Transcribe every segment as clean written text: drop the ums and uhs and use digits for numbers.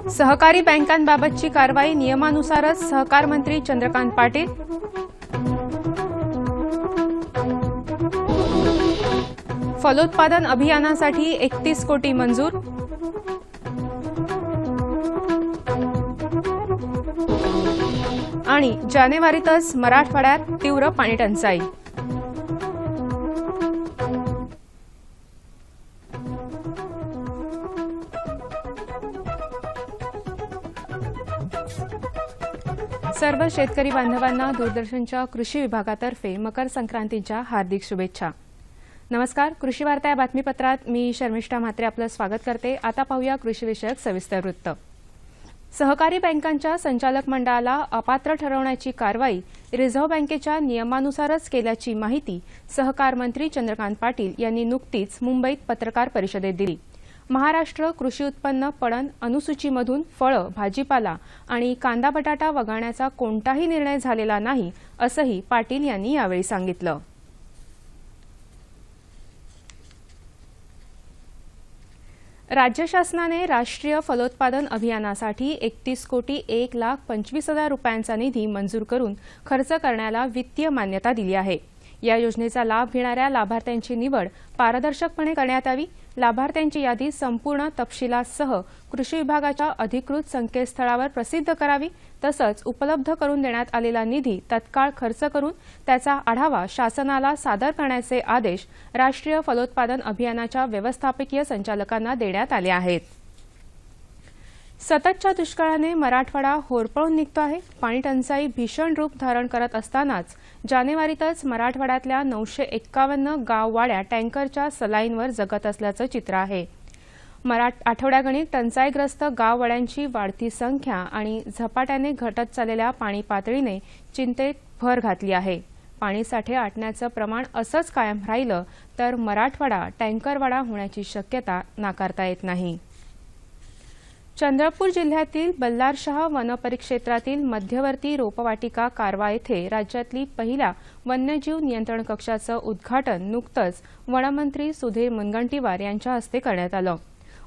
सहकारी बँकांबाबतची कारवाई नियमानुसारच सहकार मंत्री चंद्रकांत पाटील. फलोत्पादन अभियानासाठी 31 कोटी मंजूर. आणि जानेवारीतच मराठवाड्यात तीव्र पाणीटंचाई. सर्व शेतकरी बांधवांना दूरदर्शनच्या कृषी विभागातर्फे मकर संक्रांतीच्या हार्दिक शुभेच्छा. नमस्कार. कृषी वार्ता या बातमीपत्रात मी शर्मिष्ठा म्हात्रे आपलं स्वागत करते. आता पाहूया कृषीविषयक सविस्तर वृत्त. सहकारी बँकांच्या संचालक मंडळाला अपात्र ठरवण्याची कारवाई रिझर्व्ह बँकेच्या नियमानुसारच केल्याची माहिती सहकार मंत्री चंद्रकांत पाटील यांनी नुकतीच मुंबईत पत्रकार परिषदेत दिली. महाराष्ट्र कृषी उत्पन्न पणन अनुसूचीमधून फळं, भाजीपाला आणि कांदा बटाटा वगळण्याचा कोणताही निर्णय झालेला नाही असंही पाटील यांनी यावेळी सांगितलं. राज्य शासनाने राष्ट्रीय फलोत्पादन अभियानासाठी 31 कोटी 1,25,000 रुपयांचा निधी मंजूर करून खर्च करण्याला वित्तीय मान्यता दिली आहे. या योजनेचा लाभ घेणाऱ्या लाभार्थ्यांची निवड पारदर्शकपणे करण्यात यावी. लाभार्थ्यांची यादी संपूर्ण तपशिलासह कृषी विभागाच्या अधिकृत संकेतस्थळावर प्रसिद्ध करावी. तसंच उपलब्ध करून देण्यात आलेला निधी तत्काळ खर्च करून त्याचा आढावा शासनाला सादर करण्याचे आदेश राष्ट्रीय फलोत्पादन अभियानाच्या व्यवस्थापकीय संचालकांना देण्यात आले आहेत. सततच्या दुष्काळाने मराठवाडा होरपळून निघतो आहे. पाणीटंचाई भीषण रूप धारण करत असतानाच जानेवारीतच मराठवाड्यातल्या 951 गाववाड्या टँकरच्या सलाईनवर जगत असल्याचं चित्र आहे. आठवड्यागणिक टंचाईग्रस्त गाववाड्यांची वाढती संख्या आणि झपाट्याने घटत चाललेल्या पाणी पातळीने चिंतेत भर घातली आहे. पाणीसाठे आटण्याचं प्रमाण असंच कायम राहिलं तर मराठवाडा टँकरवाडा होण्याची शक्यता नाकारता येत नाही. चंद्रपूर जिल्ह्यातील बल्लारशाह वनपरिक्षेत्रातील मध्यवर्ती रोपवाटिका कारवा येथे राज्यातली पहिल्या वन्यजीव नियंत्रण कक्षाचं उद्घाटन नुकतंच वनमंत्री सुधीर मुनगंटीवार यांच्या हस्ते करण्यात आलं.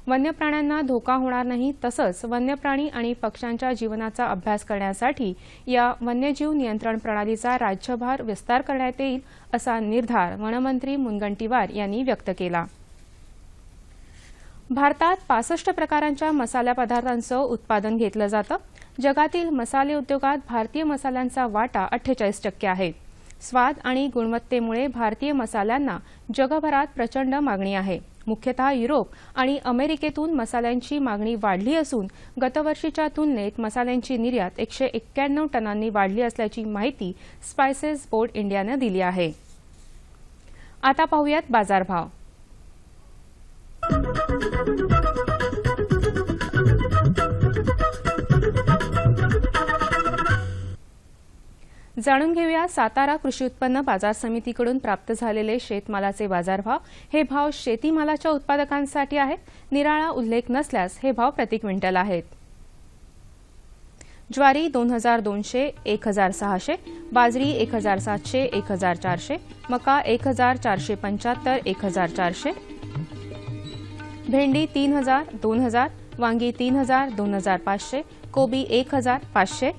वन्यप्राण्यांना धोका होणार नाही तसंच वन्यप्राणी आणि पक्ष्यांच्या जीवनाचा अभ्यास करण्यासाठी या वन्यजीव नियंत्रण प्रणालीचा राज्यभर विस्तार करण्यात येईल असा निर्धार वनमंत्री मुनगंटीवार यांनी व्यक्त केला. भारतात 65 प्रकारांच्या मसाला पदार्थांचं उत्पादन घेतलं जातं. जगातील मसाले उद्योगात भारतीय मसाल्यांचा वाटा 48% आहे. स्वाद आणि गुणवत्तेमुळे भारतीय मसाल्यांना जगभरात प्रचंड मागणी आहे. मुख्यतः युरोप आणि अमेरिकेतून मसाल्यांची मागणी वाढली असून गतवर्षीच्या तुलनेत मसाल्यांची निर्यात 191 टनांनी वाढली असल्याची माहिती स्पायसेस बोर्ड इंडियानं दिली आहे. आता पाहूयात बाजारभाव. जाणून घेऊया सातारा कृषी उत्पन्न बाजार समितीकडून प्राप्त झालेले शेतमालाचे बाजारभाव. हे भाव शेतीमालाच्या उत्पादकांसाठी आहेत. निराळा उल्लेख नसल्यास हे भाव प्रति क्विंटल आहेत. ज्वारी 2200, 1600, बाजरी 1700, 1400, मका 1475, 1400, भेंडी 3000, 2000, वांगी 3000, 2500, कोबी 1500,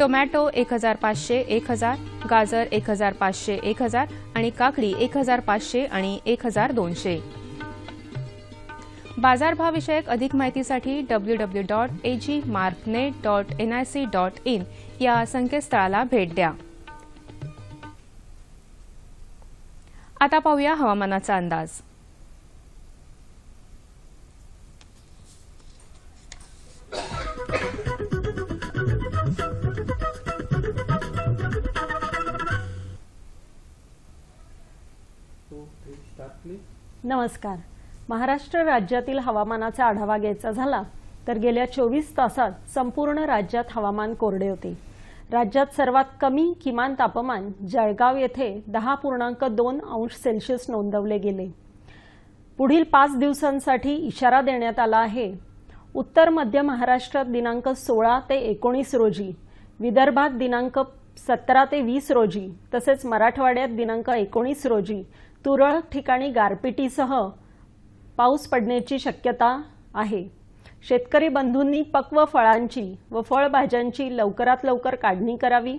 टोमॅटो 1500, 1000, गाजर 1500, 1000 आणि काकडी 1500 आणि 1200. बाजारभावाविषयक अधिक माहितीसाठी www.agmarknet.nic.in या संकेतस्थळाला भेट द्या. आता पाहूया हवामानाचा अंदाज. नमस्कार. महाराष्ट्र राज्यातील हवामानाचा आढावा घ्यायचा झाला तर गेल्या 24 तासात संपूर्ण राज्यात हवामान कोरडे होते. राज्यात सर्वात कमी किमान तापमान जळगाव येथे 10.2 अंश सेल्सिअस नोंदवले गेले. पुढील 5 दिवसांसाठी इशारा देण्यात आला आहे. उत्तर मध्य महाराष्ट्रात दिनांक 16 ते 19 रोजी, विदर्भात दिनांक 17 ते 20 रोजी तसेच मराठवाड्यात दिनांक 19 रोजी तुरळक ठिकाणी गारपिटीसह पाऊस पडण्याची शक्यता आहे. शेतकरी बंधूंनी पक्व फळांची व फळभाज्यांची लवकरात लवकर काढणी करावी.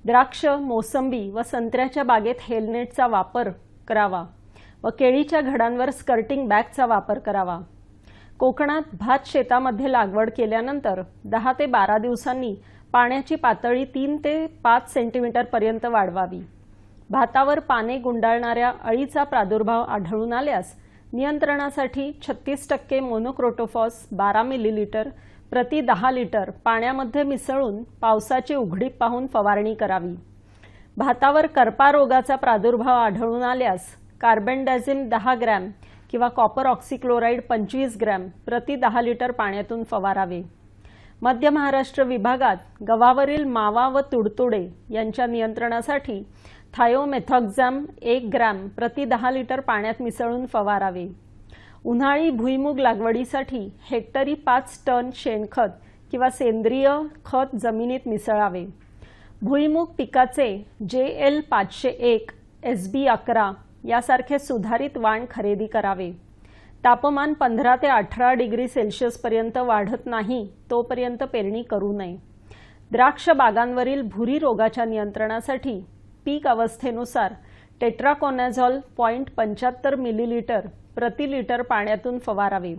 द्राक्ष, मोसंबी व संत्र्याच्या बागेत हेलनेटचा वापर करावा व केळीच्या घडांवर स्कर्टिंग बॅगचा वापर करावा. कोकणात भात शेतामध्ये लागवड केल्यानंतर 10 ते 12 दिवसांनी पाण्याची पातळी 3 ते 5 सेंटीमीटर पर्यंत वाढवावी. भातावर पाने गुंडाळणाऱ्या अळीचा प्रादुर्भाव आढळून आल्यास नियंत्रणासाठी 36% मोनोक्रोटोफॉस 12 मिलीलीटर प्रति 10 लिटर पाण्यामध्ये मिसळून पावसाची उघडीप पाहून फवारणी करावी. भातावर करपा रोगाचा प्रादुर्भाव आढळून आल्यास कार्बेंडाझिम 10 ग्रॅम किंवा कॉपर ऑक्सिक्लोराइड 25 ग्रॅम प्रति 10 लिटर पाण्यातून फवारावे. मध्य महाराष्ट्र विभागात गव्हावरील मावा व तुडतुडे यांच्या नियंत्रणासाठी थायोमेथॉक्झॅम 1 ग्रॅम प्रति 10 लिटर पाण्यात मिसळून फवारावे. उन्हाळी भुईमूग लागवडीसाठी हेक्टरी 5 टन शेणखत किंवा सेंद्रिय खत जमिनीत मिसळावे. भुईमूग पिकाचे JL 501, SB 11 यासारखे सुधारित वाण खरेदी करावे. तापमान 15 ते 18 डिग्री सेल्सिअस पर्यंत वाढत नाही तोपर्यंत पेरणी करू नये. द्राक्ष बागांवरील भुरी रोगाच्या नियंत्रणासाठी पीक अवस्थेनुसार टेट्राकोनाझॉल 0.75 मिलीलीटर प्रति लिटर पाण्यातून फवारावे.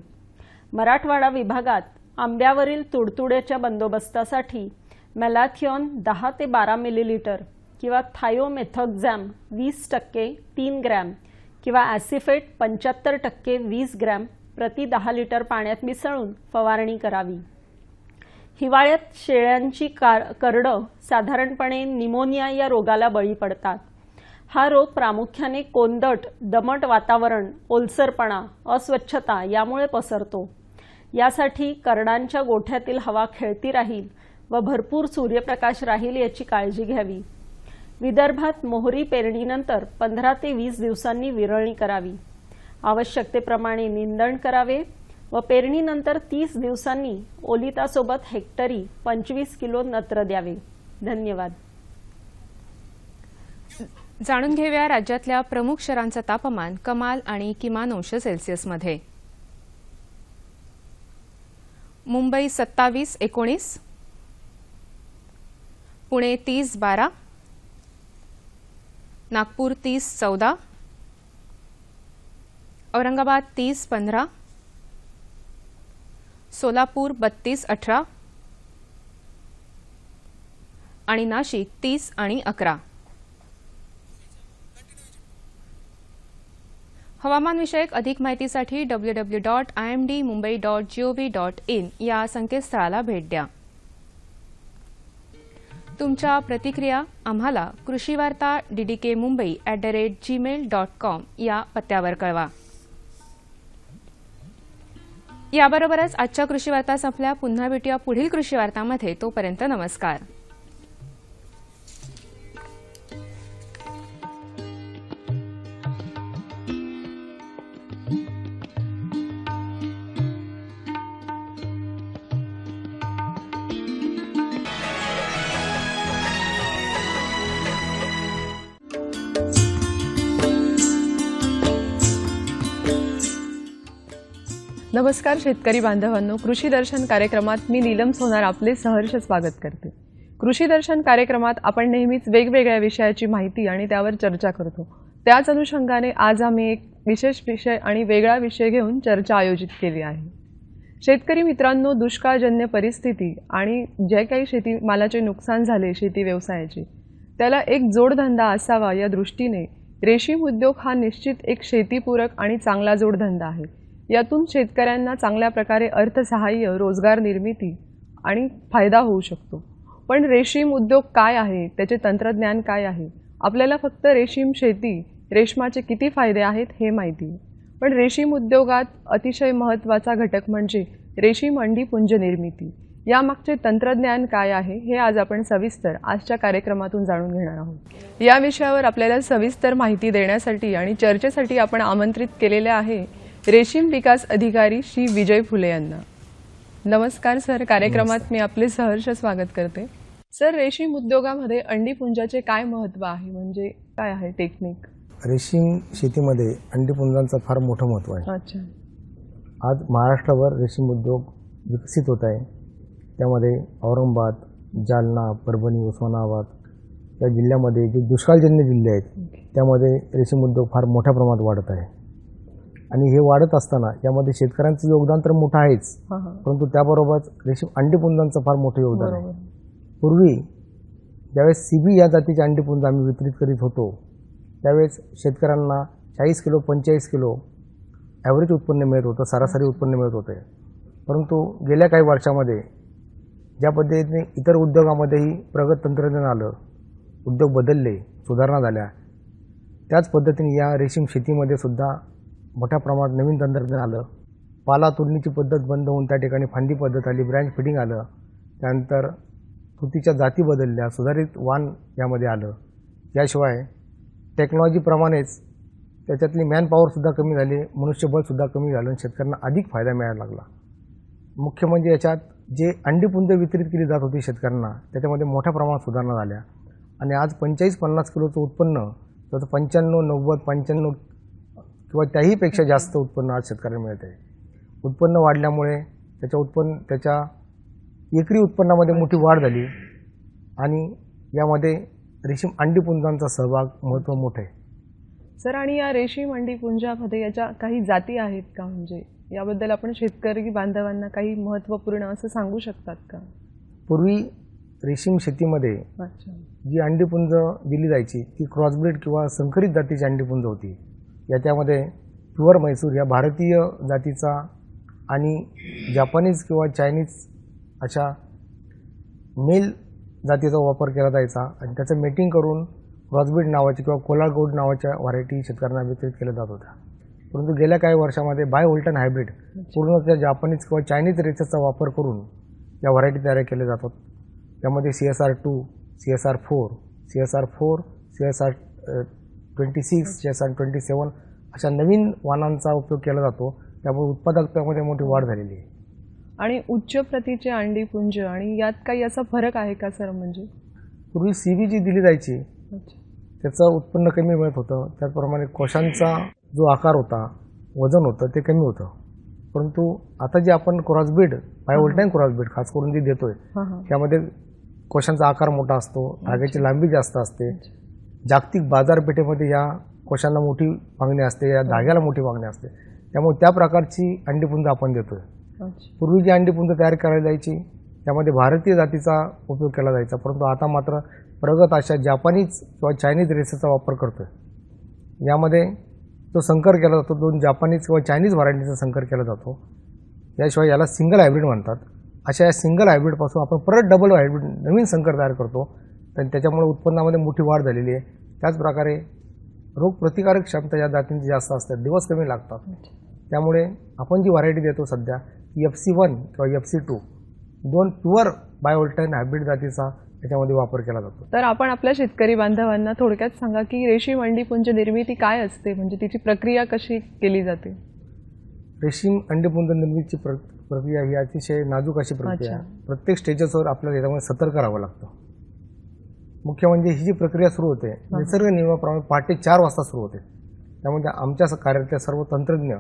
मराठवाडा विभागात आंब्यावरील तुडतुड्याच्या बंदोबस्तासाठी मॅलाथिओन 10 ते 12 मिलीलीटर किंवा थायोमेथॉक्झॅम 20% 3 ग्रॅम किंवा ॲसिफेट 75% 20 ग्रॅम प्रति 10 लिटर पाण्यात मिसळून फवारणी करावी. हिवाळ्यात शेळ्यांची करडं साधारणपणे निमोनिया या रोगाला बळी पडतात. हा रोग प्रामुख्याने कोंदट, दमट वातावरण, ओलसरपणा, अस्वच्छता यामुळे पसरतो. यासाठी करडांच्या गोठ्यातील हवा खेळती राहील व भरपूर सूर्यप्रकाश राहील याची काळजी घ्यावी. विदर्भात मोहरी पेरणीनंतर 15 ते 20 दिवसांनी विरळणी करावी. आवश्यकतेप्रमाणे निंदण करावे व पेरणीनंतर 30 दिवसांनी ओलितासोबत हेक्टरी 25 किलो नत्र द्यावे. धन्यवाद. जाणून घेऊया राज्यातल्या प्रमुख शहरांचं तापमान कमाल आणि किमान अंश सेल्सिअसमध्ये. मुंबई 27-19, पुणे 30-12, नागपूर 30-14, औरंगाबाद 30-15, सोलापूर 32-18 आणि नाशिक 30-11. हवामानविषयक अधिक माहितीसाठी www.imdmumbai.gov.in या संकेतस्थळाला भेट द्या. तुमच्या प्रतिक्रिया आम्हाला कृषीवार्ता ddkmumbai@gmail.com या पत्त्यावर कळवा. याबरोबरच आजच्या कृषीवार्ता संपल्या. पुन्हा भेटूया पुढील कृषीवार्तामध्ये. तोपर्यंत नमस्कार. नमस्कार शेतकरी बांधवांनो, कृषी दर्शन कार्यक्रमात मी नीलम सोनार आपले सहर्ष स्वागत करते. कृषी दर्शन कार्यक्रमात आपण नेहमीच वेगवेगळ्या विषयाची माहिती आणि त्यावर चर्चा करतो. त्याच अनुषंगाने आज आम्ही एक विशेष विषय आणि वेगळा विषय घेऊन चर्चा आयोजित केली आहे. शेतकरी मित्रांनो, दुष्काळजन्य परिस्थिती आणि जे काही शेतीमालाचे नुकसान झाले शेती व्यवसायाचे, त्याला एक जोडधंदा असावा या दृष्टीने रेशीम उद्योग हा निश्चित एक शेतीपूरक आणि चांगला जोडधंदा आहे. यातून शेतकऱ्यांना चांगल्या प्रकारे अर्थसहाय्य, रोजगार निर्मिती आणि फायदा होऊ शकतो. पण रेशीम उद्योग काय आहे, त्याचे तंत्रज्ञान काय आहे? आपल्याला फक्त रेशीम शेती, रेशमाचे किती फायदे आहेत हे माहिती आहे. पण रेशीम उद्योगात अतिशय महत्त्वाचा घटक म्हणजे रेशीम अंडी पुंज निर्मिती. यामागचे तंत्रज्ञान काय आहे हे आज आपण सविस्तर आजच्या कार्यक्रमातून जाणून घेणार आहोत. या विषयावर आपल्याला सविस्तर माहिती देण्यासाठी आणि चर्चेसाठी आपण आमंत्रित केलेले आहे रेशीम विकास अधिकारी श्री विजय फुले यांना. नमस्कार सर, कार्यक्रमात मी आपले सहर्ष स्वागत करते. सर, रेशीम उद्योगामध्ये अंडीपुंजाचे काय महत्त्व आहे, म्हणजे काय आहे टेक्निक? रेशीम शेतीमध्ये अंडीपुंजांचं फार मोठं महत्त्व आहे. अच्छा. आज महाराष्ट्रावर रेशीम उद्योग विकसित होत आहे. त्यामध्ये औरंगाबाद, जालना, परभणी, उस्मानाबाद या जिल्ह्यामध्ये जे दुष्काळजन्य जिल्हे आहेत त्यामध्ये रेशीम उद्योग फार मोठ्या प्रमाणात वाढत आहे. आणि हे वाढत असताना यामध्ये शेतकऱ्यांचं योगदान तर मोठं आहेच, परंतु त्याबरोबरच रेशीम अंडीपुंजांचं फार मोठं योगदान आहे. पूर्वी ज्यावेळेस CB या जातीचे अंडीपुंज आम्ही वितरित करीत होतो त्यावेळेस शेतकऱ्यांना 40 किलो 45 किलो ॲव्हरेज उत्पन्न मिळत होतं, सरासरी उत्पन्न मिळत होते. परंतु गेल्या काही वर्षामध्ये ज्या पद्धतीने इतर उद्योगामध्येही प्रगत तंत्रज्ञान आलं, उद्योग बदलले, सुधारणा झाल्या, त्याच पद्धतीने या रेशीम शेतीमध्ये सुद्धा मोठ्या प्रमाणात नवीन तंत्रज्ञान आलं. पाला तोडणीची पद्धत बंद होऊन त्या ठिकाणी फांदी पद्धत आली, ब्रँच फिडिंग आलं. त्यानंतर तुतीच्या जाती बदलल्या, सुधारित वाण यामध्ये आलं. याशिवाय टेक्नॉलॉजीप्रमाणेच त्याच्यातली मॅनपॉवरसुद्धा कमी झाली, मनुष्यबळसुद्धा कमी झालं आणि शेतकऱ्यांना अधिक फायदा मिळायला लागला. मुख्य म्हणजे याच्यात जे अंडीपुंज वितरित केली जात होती शेतकऱ्यांना त्याच्यामध्ये मोठ्या प्रमाणात सुधारणा झाल्या आणि आज 45-50 किलोचं उत्पन्न त्याचं 95, 90, 95 किंवा त्याहीपेक्षा जास्त उत्पन्न आज शेतकऱ्यांना मिळत आहे. उत्पन्न वाढल्यामुळे त्याच्या एकरी उत्पन्नामध्ये मोठी वाढ झाली आणि यामध्ये रेशीम अंडीपुंजांचा सहभाग महत्त्व मोठं आहे. सर, आणि या रेशीम अंडीपुंजामध्ये याच्या काही जाती आहेत का? म्हणजे याबद्दल आपण शेतकरी बांधवांना काही महत्त्वपूर्ण असं सांगू शकतात का? पूर्वी रेशीम शेतीमध्ये जी अंडीपुंज दिली जायची ती क्रॉसब्रीड किंवा संकरित जातीची अंडीपुंज होती. याच्यामध्ये प्युअर म्हैसूर या भारतीय जातीचा आणि जापानीज किंवा चायनीज अशा मेल जातीचा वापर केला जायचा आणि त्याचं मेटिंग करून क्रॉसब्रीड नावाची किंवा कोलार गोल्ड नावाच्या व्हरायटी शेतकऱ्यांना वितरित केल्या जात होत्या. परंतु गेल्या काही वर्षामध्ये बाय होल्टन हायब्रिड पूर्ण त्या जापानीज किंवा चायनीज रेसेसचा वापर करून या व्हरायटी तयार केल्या जातात. त्यामध्ये CSR2, CSR4, CSR4, CSR26, CSR27 अशा नवीन वाणांचा उपयोग केला जातो. त्यामुळे उत्पादकतेमध्ये मोठी वाढ झालेली आहे. आणि उच्च प्रतीचे अंडीपुंज आणि यात काही असा फरक आहे का सर? म्हणजे पूर्वी CB जी दिली जायची त्याचं उत्पन्न कमी मिळत होतं, त्याचप्रमाणे कोशांचा जो आकार होता, वजन होतं ते कमी होतं. परंतु आता जे आपण क्रॉसब्रीड बायोवोल्टाईन क्रॉसब्रीड खास करून जी देतोय त्यामध्ये कोशांचा आकार मोठा असतो, धाग्याची लांबी जास्त असते. जागतिक बाजारपेठेमध्ये या कोशांना मोठी मागणी असते, या धाग्याला मोठी मागणी असते. त्यामुळे त्या प्रकारची अंडीपुंज आपण देतोय. पूर्वी जी अंडीपुंज तयार करायला जायची त्यामध्ये भारतीय जातीचा उपयोग केला जायचा, परंतु आता मात्र प्रगत अशा जापानीज किंवा चायनीज रेसेसचा वापर करतोय. यामध्ये जो संकर केला जातो 2 जापानीज किंवा चायनीज व्हरायटीचा संकर केला जातो. याशिवाय याला सिंगल हायब्रिड म्हणतात. अशा या सिंगल हायब्रिडपासून आपण परत डबल हायब्रिड नवीन संकर तयार करतो आणि त्याच्यामुळे उत्पन्नामध्ये मोठी वाढ झालेली आहे. त्याचप्रकारे रोगप्रतिकारक क्षमता या जातींची जास्त असते, दिवस कमी लागतात. त्यामुळे आपण जी व्हरायटी देतो सध्या FC1 किंवा FC2 2 प्युअर बायोवोल्टाईन हायब्रिड जातीचा याच्यामध्ये वापर केला जातो. तर आपण आपल्या शेतकरी बांधवांना थोडक्यात सांगा की रेशीम अंडीपुंज निर्मिती काय असते, म्हणजे तिची प्रक्रिया कशी केली जाते? रेशीम अंडीपुंज निर्मितीची प्रक्रिया ही अतिशय नाजूक अशी प्रक्रिया आहे. प्रत्येक स्टेजेसवर आपल्याला याच्यामध्ये सतर्क राहावं लागतं. मुख्य म्हणजे ही जी प्रक्रिया सुरू होते निसर्ग नियमाप्रमाणे पहाटे 4 वाजता सुरू होते. त्यामुळे आमच्या कार्यालयातले सर्व तंत्रज्ञ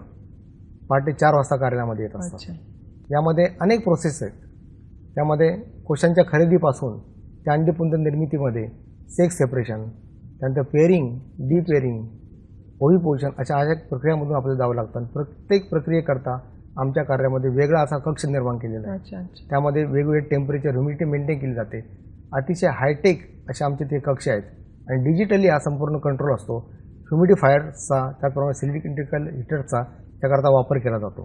पहाटे 4 वाजता कार्यालयामध्ये येत असतात. यामध्ये अनेक प्रोसेस आहेत. त्यामध्ये कोशांच्या खरेदीपासून त्या अंडीपुंज निर्मितीमध्ये सेक्स सेपरेशन, त्यानंतर पेअरिंग, डी पेअरिंग, ओव्हिपोजिशन अशा अनेक प्रक्रियामधून आपल्याला जावं लागतं. प्रत्येक प्रक्रियेकरता आमच्या कार्यामध्ये वेगळा असा कक्ष निर्माण केलेला आहे. त्यामध्ये वेगवेगळे टेम्परेचर, ह्युमिडिटी मेंटेन केली जाते. अतिशय हायटेक असे आमचे ते कक्ष आहेत आणि डिजिटली हा संपूर्ण कंट्रोल असतो. ह्युमिडिफायरचा, त्याचप्रमाणे सिलिकॉन हिटरचा त्याकरता वापर केला जातो.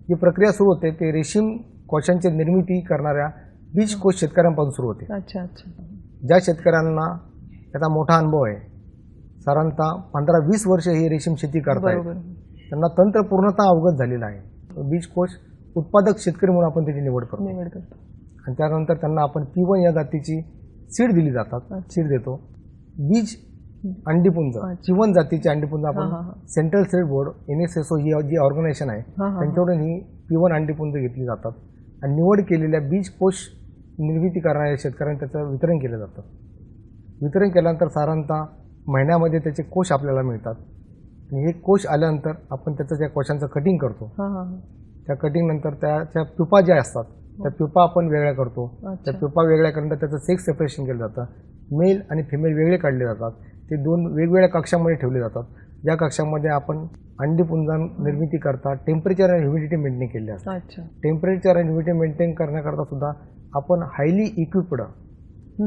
ही प्रक्रिया सुरू होते ते रेशीम कोशांची निर्मिती करणाऱ्या बीज कोश शेतकऱ्यांपासून सुरू होते. ज्या शेतकऱ्यांना त्याचा मोठा अनुभव आहे, साधारणतः 15-20 वर्ष ही रेशीम शेती करतायत, त्यांना तंत्र पूर्णतः अवगत झालेलं आहे. बीज कोश उत्पादक शेतकरी म्हणून आपण त्याची निवड करतो आणि त्यानंतर त्यांना आपण P1 या जातीची सीड दिली जातात, सीड देतो. बीज अंडीपुंज P1 जातीची अंडीपुंज आपण सेंट्रल सीड बोर्ड NSSO ही जी ऑर्गनायझेशन आहे त्यांच्याकडून ही P1 अंडीपुंज घेतली जातात आणि निवड केलेल्या बीज कोश निर्मिती करणाऱ्या शेतकऱ्यांना त्याचं वितरण केलं जातं. वितरण केल्यानंतर साधारणतः महिन्यामध्ये त्याचे कोश आपल्याला मिळतात. आणि हे कोश आल्यानंतर आपण त्याचं त्या कोशांचं कटिंग करतो. हां हां त्या कटिंग नंतर त्याच्या प्युपा ज्या असतात त्या प्युपा आपण वेगळ्या करतो. त्या प्युपा वेगळ्या करण्यानंतर त्याचं सेक्स सेपरेशन केलं जातं. मेल आणि फिमेल वेगळे काढले जातात. ते 2 वेगवेगळ्या कक्षामध्ये ठेवले जातात. ज्या कक्षामध्ये आपण अंडीपुंजा निर्मिती करता टेम्परेचर आणि ह्युमिडिटी मेंटेन केली असते. अच्छा. टेम्परेचर आणि ह्युमिडिटी मेंटेन करण्याकरता सुद्धा आपण हायली इक्विप्ड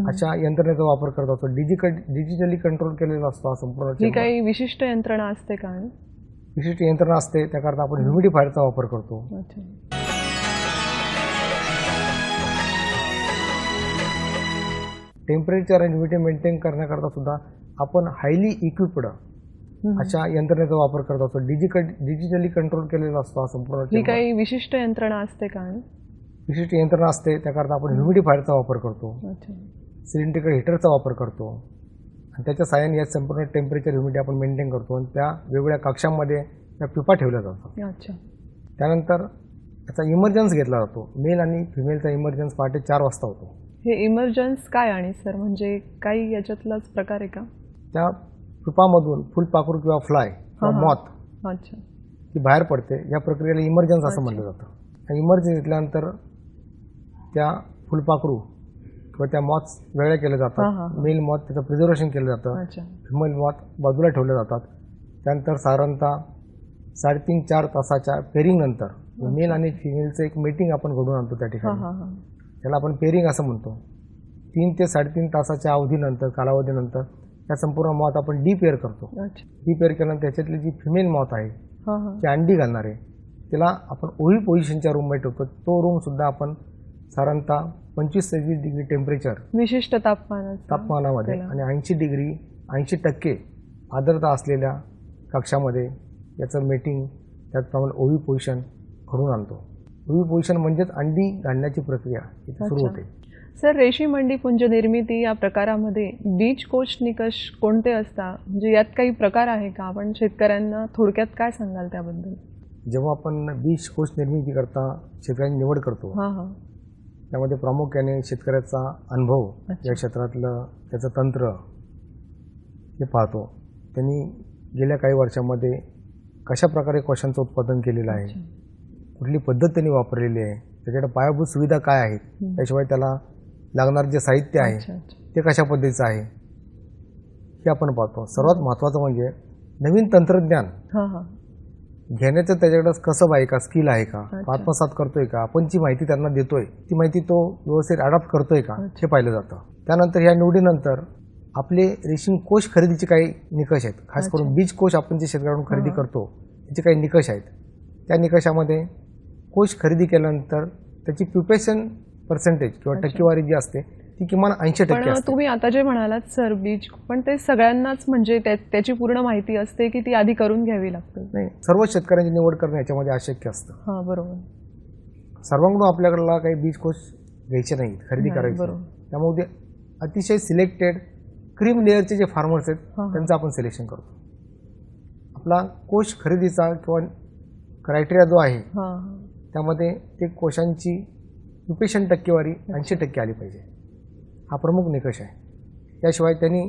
अशा यंत्रणेचा वापर करत असतो. डिजिटली कंट्रोल केलेला असतो हा संपूर्ण ही chamber. काही विशिष्ट यंत्रणा असते का? विशिष्ट यंत्रणा असते. त्याकरता आपण ह्युमिडिफायरचा वापर करतो. अच्छा. टेम्परेचर आणि ह्युमिडिटी मेंटेन करण्याकरता सुद्धा आपण हायली इक्विप्ड अशा यंत्रणेचा वापर करत असतो. डिजिटली कंट्रोल केलेला असतो हा संपूर्ण ही chamber. काही विशिष्ट यंत्रणा असते का? विशिष्ट यंत्रणा असते. त्याकरता आपण ह्युमिडिफायरचा वापर करतो. अच्छा. सिलेंड्रिकल हिटरचा वापर करतो आणि त्याच्या साहाय्याने या संपूर्ण टेम्परेचर ह्युमिडिटी आपण मेंटेन करतो आणि त्या वेगवेगळ्या कक्षांमध्ये त्या पिपा ठेवल्या जातात. अच्छा. त्यानंतर त्याचा इमर्जन्स घेतला जातो. मेल आणि फिमेलचा इमर्जन्स पहाटे 4 वाजता होतो. हे इमर्जन्स काय आणि सर म्हणजे काही याच्यातलाच प्रकार आहे का? त्या पिपामधून फुलपाखरू किंवा फ्लाय किंवा हा, हा. मॉथ अच्छा. ही बाहेर पडते. या प्रक्रियेला इमर्जन्स असं म्हणलं जातं. इमर्जन्स घेतल्यानंतर त्या फुलपाखरू किंवा त्या मॉथ्स वेगळ्या केल्या हा, जातात. हा. मेल मॉथ त्याचं प्रिझर्वेशन केलं जातं. अच्छा. फिमेल मॉथ बाजूला ठेवले जातात. त्यानंतर साधारणतः 3.5-4 तासाच्या पेरिंग नंतर मेल आणि फिमेलचं एक मीटिंग आपण घडून आणतो त्या हां ठिकाणी. हां हां. त्याला आपण पेरिंग असं म्हणतो. 3 ते 3.5 तासाच्या अवधीनंतर कालावधीनंतर त्या संपूर्ण मॉथ आपण डीपेअर करतो. अच्छा. डीपेअर केल्यानंतर त्याच्यातली जी फिमेल मॉथ आहे हां हां. ती अंडी घालणार आहे तिला आपण ओव्ही पोझिशनच्या रूममध्ये ठेवतो. तो रूम सुद्धा आपण साधारणतः 25-26 डिग्री टेम्परेचर विशिष्ट तापमानामध्ये त्याला. आणि 80% आर्द्रता असलेल्या कक्षामध्ये याचं मेटिंग त्याचप्रमाणे ओव्ही पोझिशन करून आणतो. ओव्ही पोझिशन म्हणजेच अंडी घालण्याची प्रक्रिया इथे सुरू अच्छा. होते. सर रेशीम अंडी पुंज निर्मिती या प्रकारामध्ये बीज कोश निकष कोणते असतात म्हणजे यात काही प्रकार आहे का? आपण शेतकऱ्यांना थोडक्यात काय सांगाल त्याबद्दल? जेव्हा आपण बीज कोश निर्मिती करता शेतकऱ्यांची निवड करतो हां हां. त्यामध्ये प्रामुख्याने शेतकऱ्याचा अनुभव अच्छा. या क्षेत्रातलं त्याचं तंत्र हे पाहतो. त्यांनी गेल्या काही वर्षामध्ये कशा प्रकारे कोशांचं उत्पादन केलेलं आहे, अच्छा. कुठली पद्धत त्यांनी वापरलेली आहे, त्याच्याकडे पायाभूत सुविधा काय आहेत, त्याशिवाय त्याला लागणारं जे साहित्य आहे अच्छा अच्छा. ते कशा पद्धतीचं आहे हे आपण पाहतो. सर्वात महत्त्वाचं म्हणजे नवीन तंत्रज्ञान हां हां. घेण्याचं त्याच्याकडे कसब आहे का, स्किल आहे का, अच्छा. तो आत्मसात करतोय का, आपण जी माहिती त्यांना देतोय ती माहिती तो व्यवस्थित अडॉप्ट करतोय का हे पाहिलं जातं. त्यानंतर ह्या निवडीनंतर आपले रेशीम कोश खरेदीचे काही निकष आहेत. खास अच्छा. करून बीज कोश आपण जे शेतकऱ्याकडून खरेदी हां. करतो त्याचे काही निकष आहेत. त्या निकषामध्ये कोश खरेदी केल्यानंतर त्याची प्युपेशन पर्सेंटेज किंवा अच्छा. टक्केवारी जी असते ती किमान 80% पण असते. तुम्ही आता जे म्हणालात सर बीज पण ते सगळ्यांनाच म्हणजे त्याची पूर्ण माहिती असते की ती आधी करून घ्यावी लागते? नाही, सर्व शेतकऱ्यांची निवड करणं याच्यामध्ये अशक्य असतं. हां बरोबर. सर्वांकडून आपल्याकडला काही बीज कोश घ्यायचे नाहीत, खरेदी नाही, करायचे. बरोबर. त्यामुळे ते अतिशय सिलेक्टेड क्रीम लेअरचे जे फार्मर्स आहेत हां. त्यांचं आपण सिलेक्शन करतो. आपला कोश खरेदीचा किंवा क्रायटेरिया जो आहे हां त्यामध्ये ते कोशांची प्युपेशन टक्केवारी 80% आली पाहिजे. हा प्रमुख निकष आहे. त्याशिवाय त्यांनी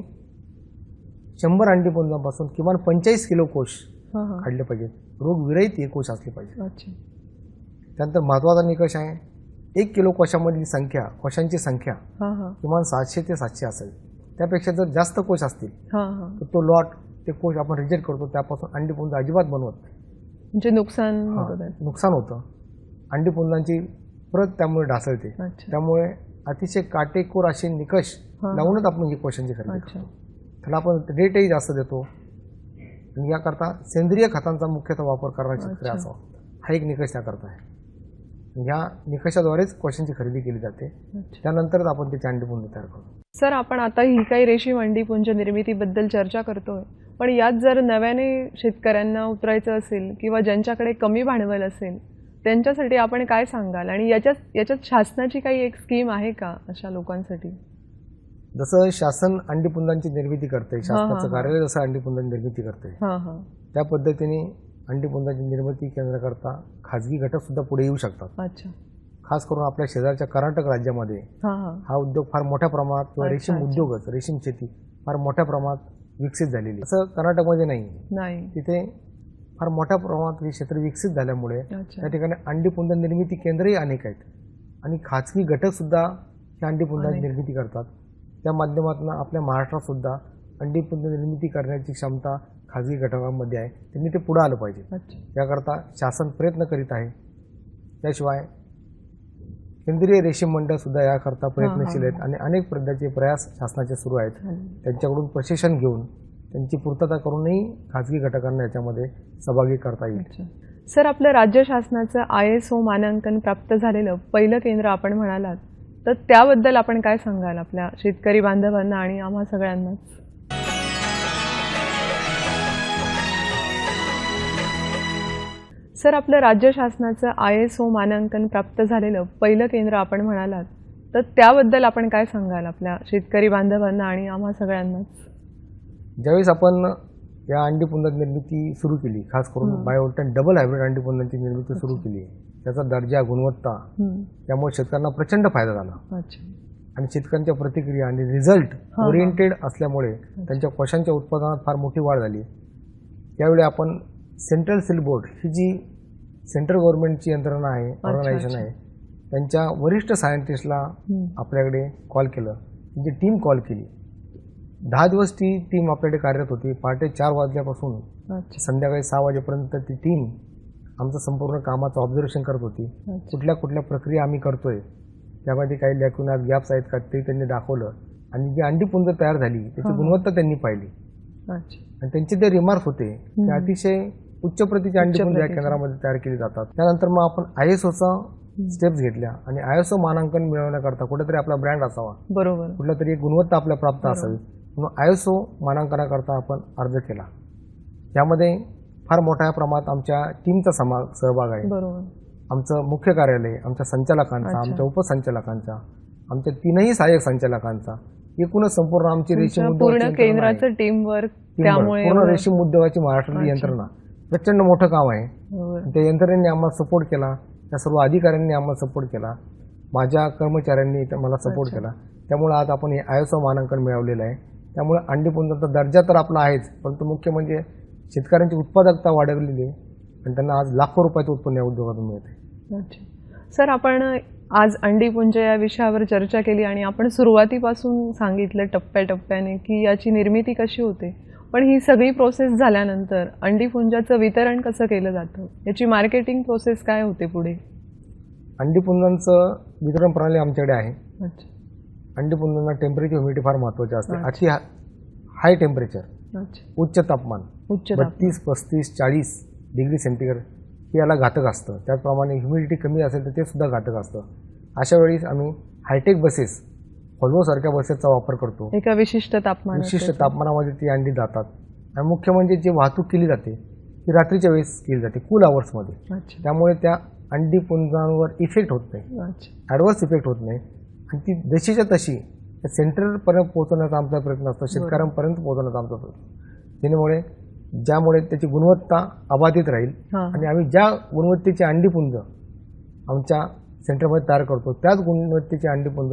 100 अंडीपुंजापासून किमान 45 किलो कोश हां हां. काढले पाहिजेत. रोग विरहित हे कोश असले पाहिजे. अच्छा. त्यानंतर महत्त्वाचा निकष आहे 1 किलो कोशामधली संख्या, कोशांची संख्या हां हां. किमान 700 ते 700 असावी. त्यापेक्षा जर जास्त कोश असतील हां हां. तर तो लॉट ते कोश आपण रिजेक्ट करतो. त्यापासून अंडीपुंज अजिबात बनवत नाही. म्हणजे नुकसान हां, होतं त्याचं. नुकसान होतं. अंडीपुंजांची प्रत त्यामुळे ढासळते. अच्छा. त्यामुळे अतिशय काटेकोर असे निकष हां. लावूनच आपण ही कोशांची खरेदी अच्छा. करतो. त्याला आपण रेटही जास्त देतो आणि याकरता सेंद्रिय खतांचा मुख्यतः वापर करणारा शेतकरी अच्छा. असावा हा एक निकष त्याकरता आहे. या निकषाद्वारेच कोशांची खरेदी केली जाते. अच्छा. त्यानंतरच आपण त्याची अंडीपुंज तयार करतो. सर आपण आता ही काही रेशीम अंडीपुंज निर्मितीबद्दल चर्चा करतोय पण यात जर नव्याने शेतकऱ्यांना उतरायचं असेल किंवा ज्यांच्याकडे कमी भांडवल असेल त्यांच्यासाठी आपण काय सांगाल आणि याच्यात शासनाची काही एक स्कीम आहे का अशा लोकांसाठी? जसं शासन अंडीपुंजांची निर्मिती करते, शासनाचं हां. कार्यालय जसं अंडीपुंजांची निर्मिती करते हां हां. त्या पद्धतीने अंडीपुंजांची निर्मिती केंद्राकरता खाजगी घटक सुद्धा पुढे येऊ शकतात. अच्छा. खास करून आपल्या शेजारच्या कर्नाटक राज्यामध्ये हां हां. हा उद्योग फार मोठ्या प्रमाणात किंवा अच्छा, रेशीम अच्छा. उद्योगच रेशीम शेती फार मोठ्या प्रमाणात विकसित झालेली. असं कर्नाटकमध्ये नाही. नाही. तिथे फार मोठ्या प्रमाणात हे क्षेत्र विकसित झाल्यामुळे अच्छा. त्या ठिकाणी अंडी पुंजन निर्मिती केंद्रही अनेक आहेत आणि खाजगी घटक सुद्धा ही अंडी पुंजन निर्मिती करतात. त्या माध्यमातून आपल्या महाराष्ट्रात सुद्धा अंडी पुंजन निर्मिती करण्याची क्षमता खाजगी घटकांमध्ये आहे. त्यांनी ते पुढे आलं पाहिजे. अच्छा. याकरता शासन प्रयत्न करीत आहे. त्याशिवाय केंद्रीय रेशीम मंडळ सुद्धा याकरता प्रयत्नशील आहेत आणि अनेक प्रकारचे प्रयास शासनाचे सुरू आहेत. त्यांच्याकडून प्रशिक्षण घेऊन त्यांची पूर्तता करूनही खाजगी घटकांना याच्यामध्ये सहभागी करता येईल. अच्छा. सर, आपलं राज्य शासनाचं ISO मानांकन प्राप्त झालेलं पहिलं केंद्र आपण म्हणालात, तर त्याबद्दल आपण काय सांगाल आपल्या शेतकरी बांधवांना आणि आम्हा सगळ्यांना? सर, आपलं राज्य शासनाचं ISO मानांकन प्राप्त झालेलं पहिलं केंद्र आपण म्हणालात, तर त्याबद्दल आपण काय सांगाल आपल्या शेतकरी बांधवांना आणि आम्हा सगळ्यांना? ज्यावेळेस आपण या अंडी पुंजन निर्मिती सुरू केली, खास करून बायोटेन डबल हायब्रिड अंडी पुंजनची निर्मिती सुरू केली, त्याचा दर्जा, गुणवत्ता, त्यामुळे शेतकऱ्यांना प्रचंड फायदा झाला. अच्छा. आणि शेतकऱ्यांच्या प्रतिक्रिया आणि रिझल्ट ओरिएंटेड असल्यामुळे त्यांच्या कोशांच्या उत्पादनात फार मोठी वाढ झाली. त्यावेळी आपण सेंट्रल सीड बोर्ड ही जी सेंट्रल गव्हर्नमेंटची यंत्रणा आहे, ऑर्गनायझेशन आहे, त्यांच्या वरिष्ठ सायंटिस्टला आपल्याकडे कॉल केलं, त्यांची टीम कॉल केली. 10 दिवस ती टीम आपल्याकडे कार्यरत होती. पहाटे 4 वाजल्यापासून संध्याकाळी 6 वाजेपर्यंत ती टीम आमचं संपूर्ण कामाचं ऑब्झर्वेशन करत होती. कुठल्या कुठल्या प्रक्रिया आम्ही करतोय, त्यामध्ये काही लॅक्युनास, गॅप्स आहेत का ते त्यांनी दाखवलं आणि जी अंडी पुंज तयार झाली त्याची गुणवत्ता त्यांनी पाहिली. आणि त्यांचे जे रिमार्क्स होते ते अतिशय उच्च प्रतीच्या अंडी पुंज या केंद्रामध्ये तयार केली जातात. त्यानंतर मग आपण ISOचा स्टेप्स घेतल्या आणि ISO मानांकन मिळवण्याकरता कुठेतरी आपला ब्रँड असावा, बरोबर, कुठल्या तरी एक गुणवत्ता आपल्या प्राप्त असावी, म्हणून ISO मानांकनाकरता आपण अर्ज केला. यामध्ये फार मोठ्या प्रमाणात आमच्या टीमचा सहभाग आहे. बरोबर. आमचं मुख्य कार्यालय, आमच्या संचालकांचा, आमच्या उपसंचालकांचा, आमच्या 3ही सहाय्यक संचालकांचा, एकूणच संपूर्ण आमची रेशीम पूर्ण केंद्राचं टीम वर्क, त्यामुळे पूर्ण रेशीम उद्योगाची महाराष्ट्रातली यंत्रणा प्रचंड मोठं काम आहे. त्या यंत्रणेने आम्हाला सपोर्ट केला, त्या सर्व अधिकाऱ्यांनी आम्हाला सपोर्ट केला, माझ्या कर्मचाऱ्यांनी मला सपोर्ट केला. त्यामुळे आज आपण हे ISO मानांकन मिळवलेलं आहे. त्यामुळे अंडी पुंजनचा दर्जा तर आपला आहेच, परंतु मुख्य म्हणजे शेतकऱ्यांची उत्पादकता वाढवलेली आहे आणि त्यांना आज लाखो रुपयाचं उत्पन्न या उद्योगातून मिळते. अच्छा. सर, आपण आज अंडी पुंज या विषयावर चर्चा केली आणि आपण सुरुवातीपासून सांगितलं टप्प्याटप्प्याने की याची निर्मिती कशी होते, पण ही सगळी प्रोसेस झाल्यानंतर अंडी पुंजाचं वितरण कसं केलं जातं, याची मार्केटिंग प्रोसेस काय होते पुढे? अंडी पुंजांचं वितरण प्रणाली आमच्याकडे आहे. अच्छा. अंडी पुंजांना टेम्परेचर, ह्युमिडिटी फार महत्त्वाचे असते. अति हाय टेम्परेचर, उच्च तापमान 32, 35, 40 डिग्री सेंटीग्रेड हे याला घातक असतं. त्याचप्रमाणे ह्युमिडिटी कमी असेल तर ते सुद्धा घातक असतं. अशा वेळी आम्ही हायटेक बसेस, व्हॉल्वोसारख्या बसेसचा वापर करतो. एका विशिष्ट तापमानामध्ये ती अंडी जातात. आणि मुख्य म्हणजे जी वाहतूक केली जाते ती रात्रीच्या वेळेस केली जाते, कूल आवर्समध्ये. त्यामुळे त्या अंडी पुंजांवर इफेक्ट होत नाही, ॲडव्हर्स इफेक्ट होत नाही आणि ती जशीच्या तशी सेंटरपर्यंत पोहोचवण्याचा आमचा प्रयत्न असतो, शेतकऱ्यांपर्यंत पोहोचवण्याचा आमचा प्रयत्न. ज्यामुळे त्याची गुणवत्ता अबाधित राहील आणि आम्ही ज्या गुणवत्तेची अंडीपुंज आमच्या सेंटरमध्ये तयार करतो त्याच गुणवत्तेची अंडीपुंज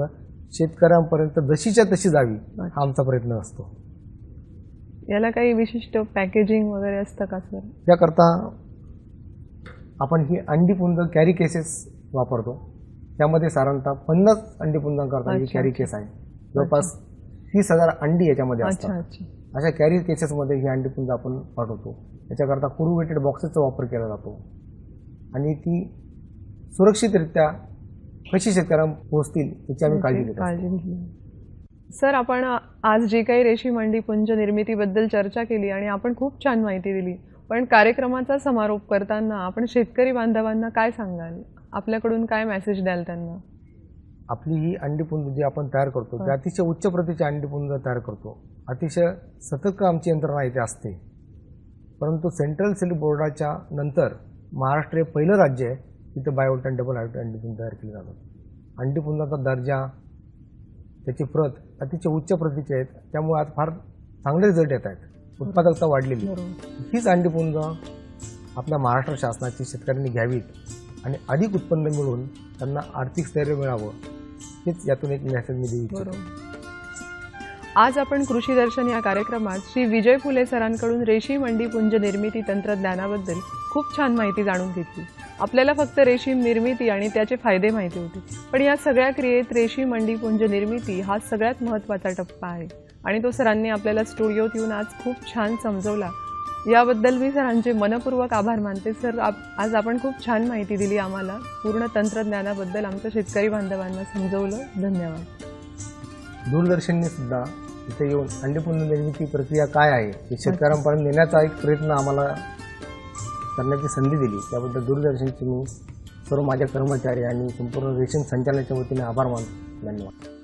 शेतकऱ्यांपर्यंत जशीच्या तशी जावी हा आमचा प्रयत्न असतो. याला काही विशिष्ट पॅकेजिंग वगैरे असतं का सर? याकरता आपण ही अंडीपुंज कॅरी केसेस वापरतो. त्यामध्ये साधारणतः 50 अंडीपुंजांकरता ही कॅरी केस आहे. जवळपास 30,000 अंडी याच्यामध्ये असतात. अशा कॅरी केसेसमध्ये ही अंडीपुंज आपण पाठवतो. याच्याकरता कुरुवेटेड बॉक्सेसचा वापर केला जातो आणि ती सुरक्षितरित्या कशी शेतकऱ्यांना पोहोचतील याची आम्ही काळजी घेतो. सर, आपण आज जी काही रेशीम अंडी पुंज निर्मितीबद्दल चर्चा केली आणि आपण खूप छान माहिती दिली, पण कार्यक्रमाचा समारोप करताना आपण शेतकरी बांधवांना काय सांगाल? आपल्याकडून काय मेसेज द्याल त्यांना? आपली ही अंडीपुंज जी आपण तयार करतो ते अतिशय उच्च प्रतीची अंडीपुंज तयार करतो. अतिशय सतर्क आमची यंत्रणा इथे असते. परंतु सेंट्रल सीड बोर्डाच्या नंतर महाराष्ट्र हे पहिलं राज्य आहे तिथे बायोटेन डबल हायब्रिड अंडीपुंज तयार केली जातात. अंडीपुंजाचा दर्जा, त्याची प्रत अतिशय उच्च प्रतीचे आहेत. त्यामुळे आज फार चांगले रिझल्ट येत आहेत, उत्पादकता वाढलेली. हीच अंडीपुंज आपल्या महाराष्ट्र शासनाची शेतकऱ्यांनी घ्यावीत आणि अधिक उत्पन्न मिळवून त्यांना आर्थिक स्थैर्य मिळावं, हेच यातून एक मेसेज मी देऊ इच्छितो. आज आपण कृषी दर्शन या कार्यक्रमात श्री विजय फुले सरांकडून रेशीम अंडी पुंज निर्मिती तंत्रज्ञानाबद्दल खूप छान माहिती जाणून घेतली. आपल्याला फक्त रेशीम निर्मिती आणि त्याचे फायदे माहिती होते, पण या सगळ्या क्रियेत रेशीम अंडी पुंज निर्मिती हा सगळ्यात महत्त्वाचा टप्पा आहे आणि तो सरांनी आपल्याला स्टुडिओत येऊन आज खूप छान समजवला. याबद्दल मी सरांचे मनपूर्वक आभार मानते. सर, आज आपण खूप छान माहिती दिली आम्हाला. पूर्ण तंत्रज्ञानाबद्दल आमच्या शेतकरी बांधवांना समजवलं. धन्यवाद. दूरदर्शनने सुद्धा इथे येऊन अंडीपुंज निर्मिती प्रक्रिया काय आहे हे शेतकऱ्यांपर्यंत नेण्याचा एक प्रयत्न आम्हाला करण्याची संधी दिली. त्याबद्दल दूरदर्शनचे मी सर्व माझ्या कर्मचारी आणि संपूर्ण रेशीम संचालनाच्या वतीने आभार मानतो. धन्यवाद.